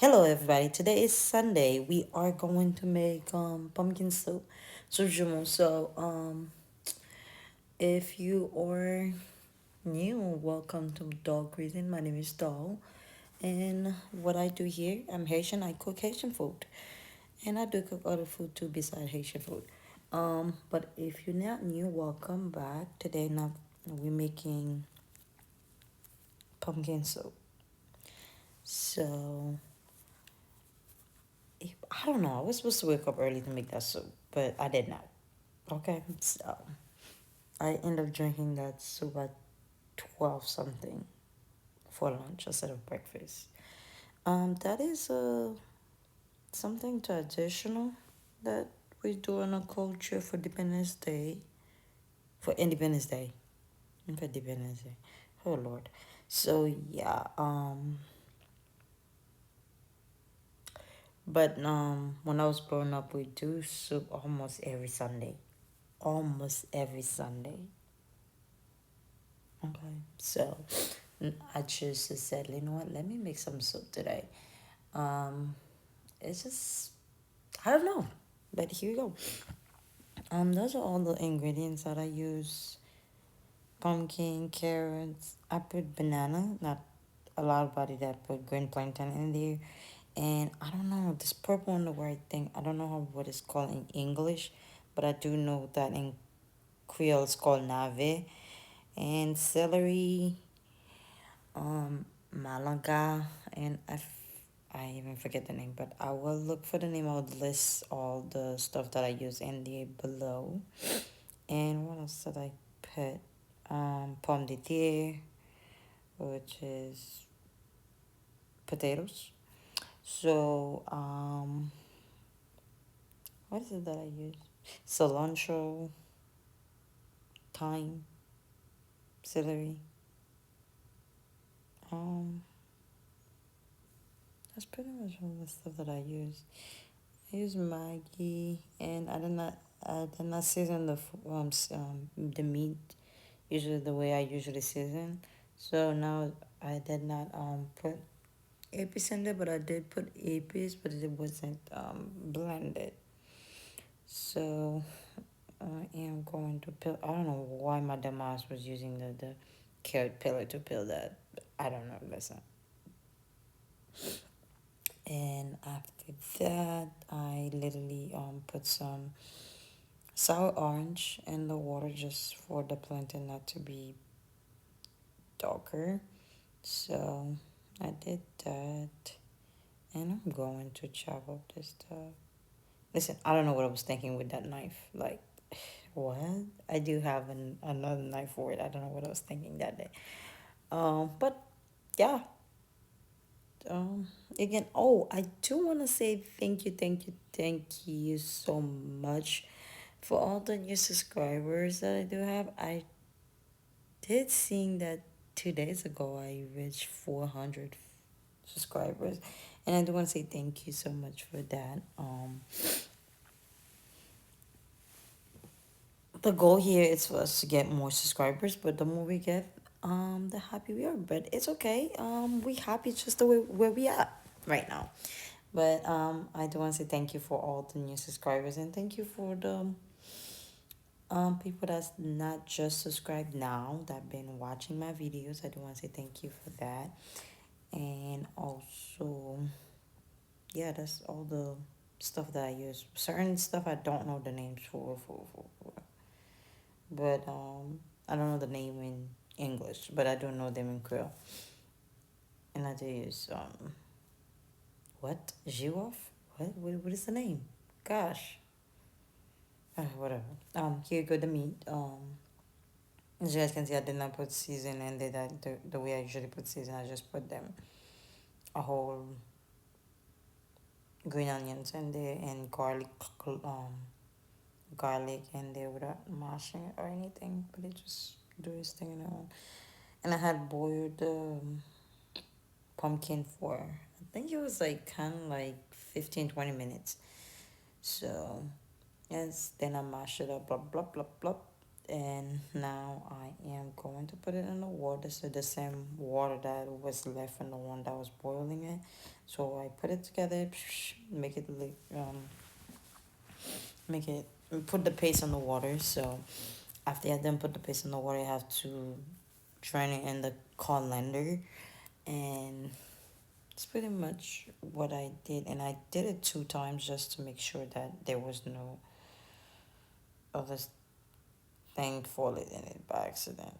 Hello, everybody. Today is Sunday. We are going to make pumpkin soup. So, Joumou. If you are new, welcome to Dog Reason. My name is Doll, and what I do here, I'm Haitian. I cook Haitian food, and I do cook other food too besides Haitian food. But if you're not new, welcome back. Today, now we're making pumpkin soup. So I don't know. I was supposed to wake up early to make that soup, but I did not. Okay, so I end up drinking that soup at 12 something for lunch instead of breakfast. That is something traditional that we do in our culture for Independence Day. For Independence Day. For Independence Day. Oh Lord. So yeah, but when I was growing up we do soup almost every Sunday. Almost every Sunday. Okay. So I choose to say, you know what, let me make some soup today. Um, it's just I don't know, but here we go. Those are all the ingredients that I use: pumpkin, carrots. I put banana, not a lot of body that put green plantain in there, and I don't know this purple on the white thing. I don't know how what it's called in English, but I do know that in Creole it's called nave, and celery, Malaga, and I even forget the name, but I will look for the name. I'll list all the stuff that I use in the below. And what else did I put? Pomme de terre, which is potatoes. So, what is it that I use? Cilantro, thyme, celery. Um, that's pretty much all the stuff that I use. I use Maggi, and I did not season the meat usually the way I usually season. So now I did not put apis in there, but I did put apis, but it wasn't blended. So I am going to peel. I don't know why my dumbass was using the carrot peeler to peel that. I don't know. Listen. And after that, I literally put some sour orange in the water just for the plantain not to be darker. So I did that, and I'm going to chop up this stuff. Listen, I don't know what I was thinking with that knife. Like, what? I do have another knife for it. I don't know what I was thinking that day. But yeah. Um, again, oh, I do want to say thank you so much for all the new subscribers that I do have. I did seeing that 2 days ago I reached 400 subscribers, and I do want to say thank you so much for that. The goal here is for us to get more subscribers, but the more we get, the happy we are. But it's okay. We happy just the way where we at right now. But I do want to say thank you for all the new subscribers, and thank you for the people that's not just subscribed now that been watching my videos. I do want to say thank you for that, and also yeah, that's all the stuff that I use. Certain stuff I don't know the names for. But I don't know the name in English, but I do know them in Creole. And I do use what Jiwof? What is the name? Gosh, whatever. Here go the meat. As you guys can see, I did not put season and did that the way I usually put season. I just put them a whole green onions in there and garlic in there without mashing it or anything. But it just do its thing in it. And I had boiled pumpkin for I think it was like kind of like 15-20 minutes. So yes, then I mash it up, blah blah blah blah, and now I am going to put it in the water. So the same water that was left in the one that was boiling it. So I put it together, make it make it put the paste in the water. So after I then put the paste in the water, I have to drain it in the colander, and it's pretty much what I did. And I did it 2 times just to make sure that there was no other thing falling in it by accident.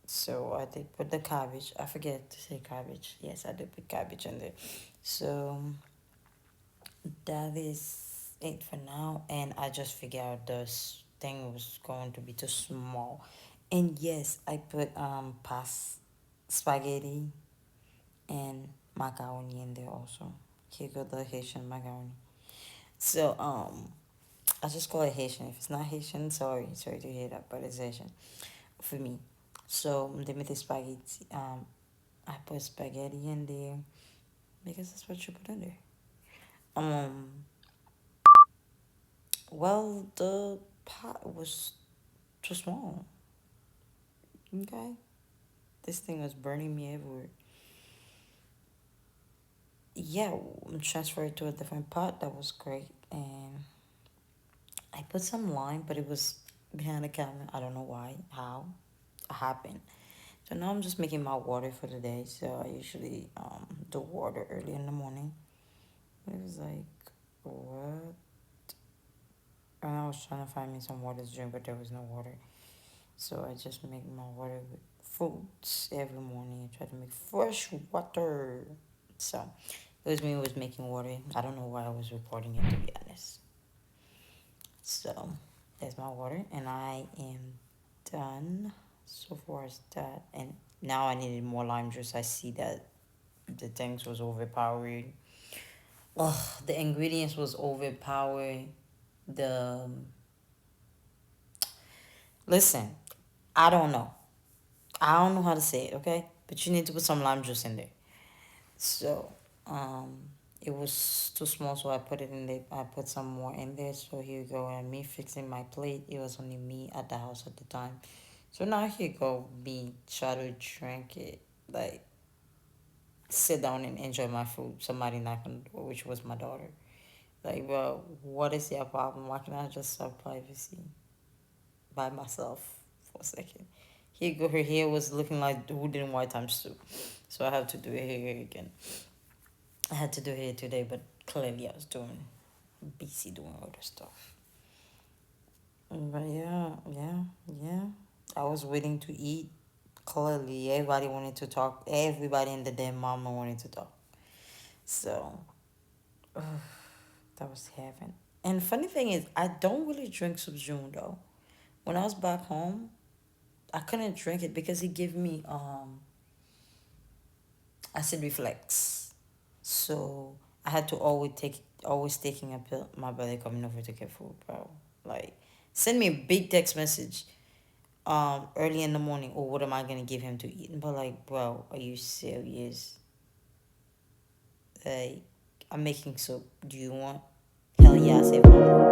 So I did put the cabbage. I forget to say cabbage. Yes, I did put cabbage in there. So that is it for now. And I just figured out this thing was going to be too small. And yes, I put spaghetti and macaroni in there also. Here go the Haitian macaroni. So I just call it Haitian. If it's not Haitian, sorry to hear that, but it's Haitian for me. So they made the spaghetti. I put spaghetti in there because that's what you put in there. Um, well, the pot was too small. Okay, this thing was burning me everywhere. Yeah, transfer it to a different pot. That was great, and I put some lime, but it was behind the counter. I don't know why, how it happened. So now I'm just making my water for the day. So I usually do water early in the morning. It was like what? And I was trying to find me some water to drink, but there was no water. So I just make my water with fruits every morning. I try to make fresh water. So it was me who was making water. I don't know why I was recording it, to be honest. So there's my water, and I am done so far as that. And now I needed more lime juice. I see that the things was overpowering. Ugh, the ingredients was overpowering. The listen, I don't know. I don't know how to say it, okay? But you need to put some lime juice in there. So, it was too small, so I put it in there. I put some more in there. So here you go. And me fixing my plate. It was only me at the house at the time. So now here you go. Me try to drink it, like sit down and enjoy my food. Somebody knocking on the door, which was my daughter. Like, well, what is your problem? Why can't I just have privacy by myself for a second? Here you go. Her hair was looking like who didn't white times two. So I have to do her hair again. I had to do hair today, but clearly I was doing busy doing other stuff. But yeah. I was waiting to eat. Clearly, everybody wanted to talk. Everybody in the damn mama wanted to talk. So that was heaven. And funny thing is, I don't really drink Subjume though. When I was back home, I couldn't drink it because it gave me acid reflux. So I had to always taking a pill. My brother coming over to get food, bro. Like send me a big text message early in the morning. Or what am I gonna give him to eat? But like, bro, are you serious? Like I'm making soup. Do you want? Hell yeah, I said.